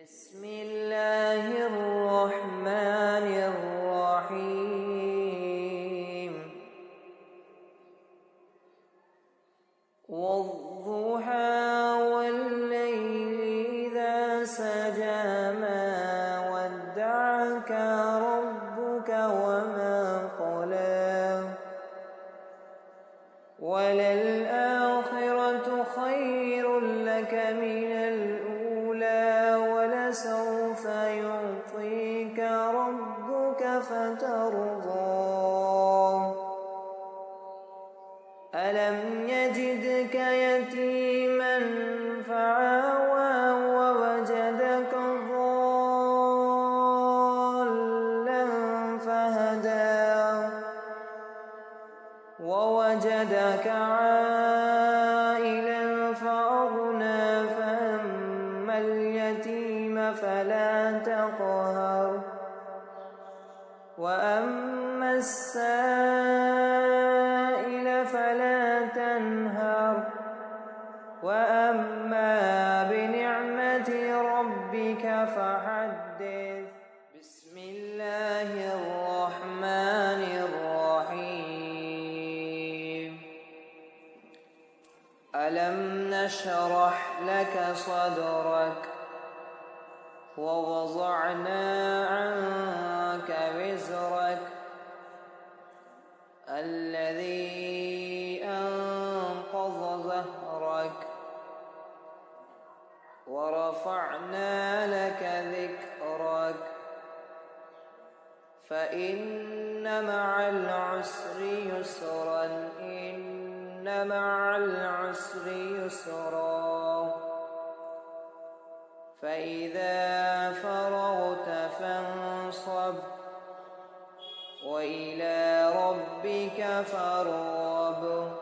بسم الله الرحمن الرحيم والضحى والليل إذا سجى ما ودعك ربك وما قلى وللآخرة خير لك من الأولى ولسوف يعطيك ربك فترضى ألم يجدك يتيما فآوى ووجدك ضالا فهدى ووجدك عائلا فأغنى فأما اليتيم فلا تقهر وأما السائل فلا تنهر وأما بنعمة ربك فحدث بسم الله الرحمن الرحيم ألم نشرح لك صدرك ووضعنا عنك وزرك الذي أنقض ظهرك ورفعنا لك ذكرك فإن مع العسر يسرا إن مع العسر يسرا فإذا فرغت فانصب وإلى ربك فارغب